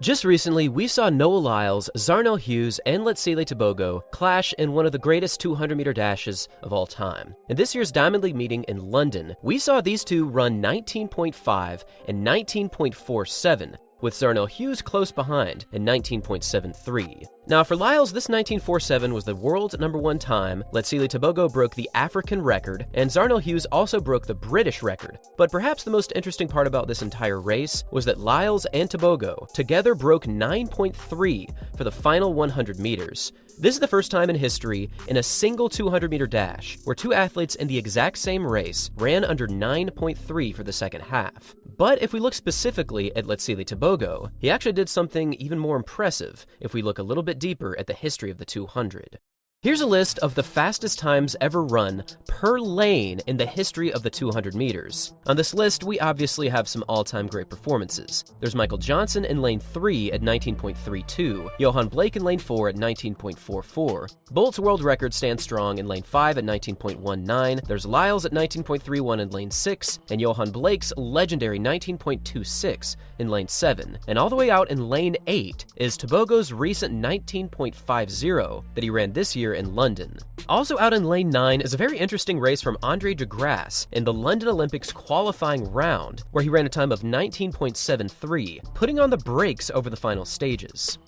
Just recently, we saw Noah Lyles, Zarnell Hughes, and Letsile Tebogo clash in one of the greatest 200-meter dashes of all time. In this year's Diamond League meeting in London, we saw these two run 19.5 and 19.47, with Zarnell Hughes close behind in 19.73. Now for Lyles, this 19.47 was the world #1 time, Letsile Tebogo broke the African record, and Zarnell Hughes also broke the British record. But perhaps the most interesting part about this entire race was that Lyles and Tebogo together broke 9.3 for the final 100 meters. This is the first time in history in a single 200-meter dash where two athletes in the exact same race ran under 9.3 for the second half. But if we look specifically at Letsile Tebogo, he actually did something even more impressive if we look a little bit deeper at the history of the 200. Here's a list of the fastest times ever run per lane in the history of the 200 meters. On this list, we obviously have some all-time great performances. There's Michael Johnson in lane 3 at 19.32, Johan Blake in lane 4 at 19.44. Bolt's world record stands strong in lane 5 at 19.19, there's Lyles at 19.31 in lane 6, and Johan Blake's legendary 19.26 in lane 7. And all the way out in lane 8 is Tebogo's recent 19.50 that he ran this year in London. Also out in lane 9 is a very interesting race from Andre de Grasse in the London Olympics qualifying round, where he ran a time of 19.73, putting on the brakes over the final stages.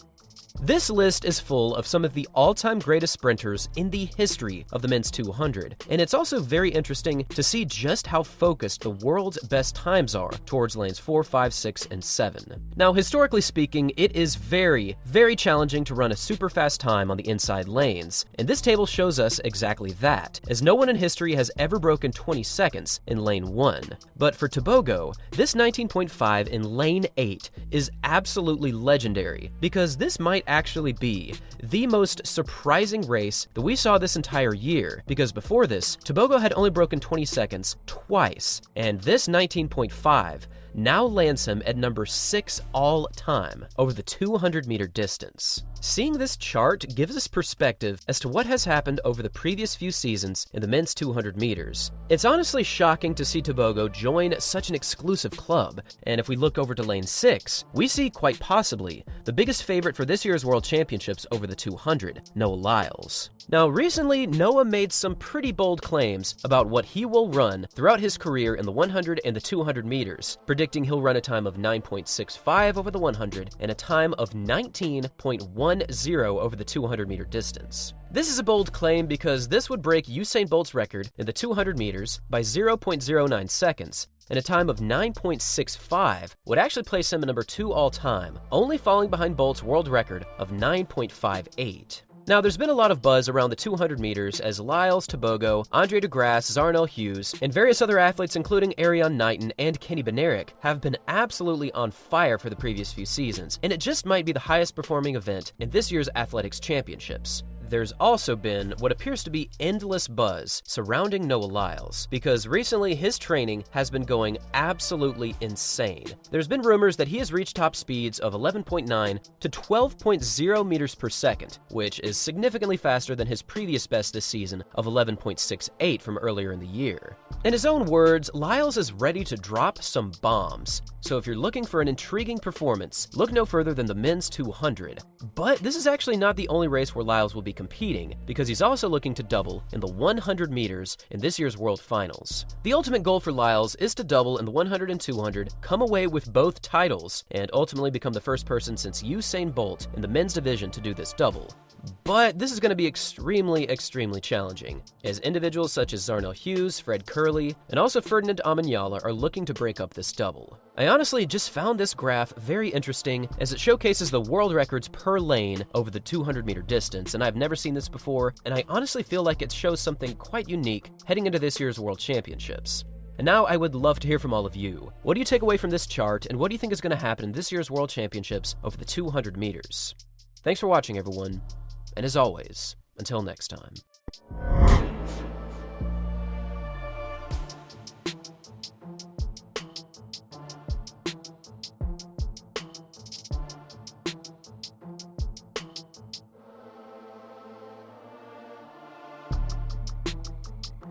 This list is full of some of the all-time greatest sprinters in the history of the men's 200, and it's also very interesting to see just how focused the world's best times are towards lanes 4, 5, 6, and 7. Now, historically speaking, it is very, very challenging to run a super fast time on the inside lanes, and this table shows us exactly that, as no one in history has ever broken 20 seconds in lane 1. But for Tebogo, this 19.5 in lane 8 is absolutely legendary, because this might actually be the most surprising race that we saw this entire year, because before this, Tebogo had only broken 20 seconds twice, and this 19.5 now lands him at number 6 all time over the 200-meter distance. Seeing this chart gives us perspective as to what has happened over the previous few seasons in the men's 200 meters. It's honestly shocking to see Tebogo join such an exclusive club, and if we look over to lane 6, we see quite possibly the biggest favorite for this year's World Championships over the 200, Noah Lyles. Now, recently, Noah made some pretty bold claims about what he will run throughout his career in the 100 and the 200 meters, predicting he'll run a time of 9.65 over the 100 and a time of 19.10 over the 200-meter distance. This is a bold claim because this would break Usain Bolt's record in the 200 meters by 0.09 seconds, and a time of 9.65 would actually place him at number 2 all-time, only falling behind Bolt's world record of 9.58. Now, there's been a lot of buzz around the 200 meters as Lyles, Tebogo, Andre de Grasse, Zarnell Hughes, and various other athletes including Ariane Knighton and Kenny Benerick have been absolutely on fire for the previous few seasons, and it just might be the highest performing event in this year's athletics championships. There's also been what appears to be endless buzz surrounding Noah Lyles, because recently his training has been going absolutely insane. There's been rumors that he has reached top speeds of 11.9 to 12.0 meters per second, which is significantly faster than his previous best this season of 11.68 from earlier in the year. In his own words, Lyles is ready to drop some bombs, so if you're looking for an intriguing performance, look no further than the men's 200. But this is actually not the only race where Lyles will be competing, because he's also looking to double in the 100 meters in this year's World Finals. The ultimate goal for Lyles is to double in the 100 and 200, come away with both titles, and ultimately become the first person since Usain Bolt in the men's division to do this double. But this is going to be extremely, extremely challenging, as individuals such as Zarnell Hughes, Fred Kerley, and also Ferdinand Amanyala are looking to break up this double. I honestly just found this graph very interesting, as it showcases the world records per lane over the 200-meter distance, and I've never seen this before, and I honestly feel like it shows something quite unique heading into this year's World Championships. And now I would love to hear from all of you. What do you take away from this chart, and what do you think is going to happen in this year's World Championships over the 200 meters? Thanks for watching, everyone. And as always, until next time.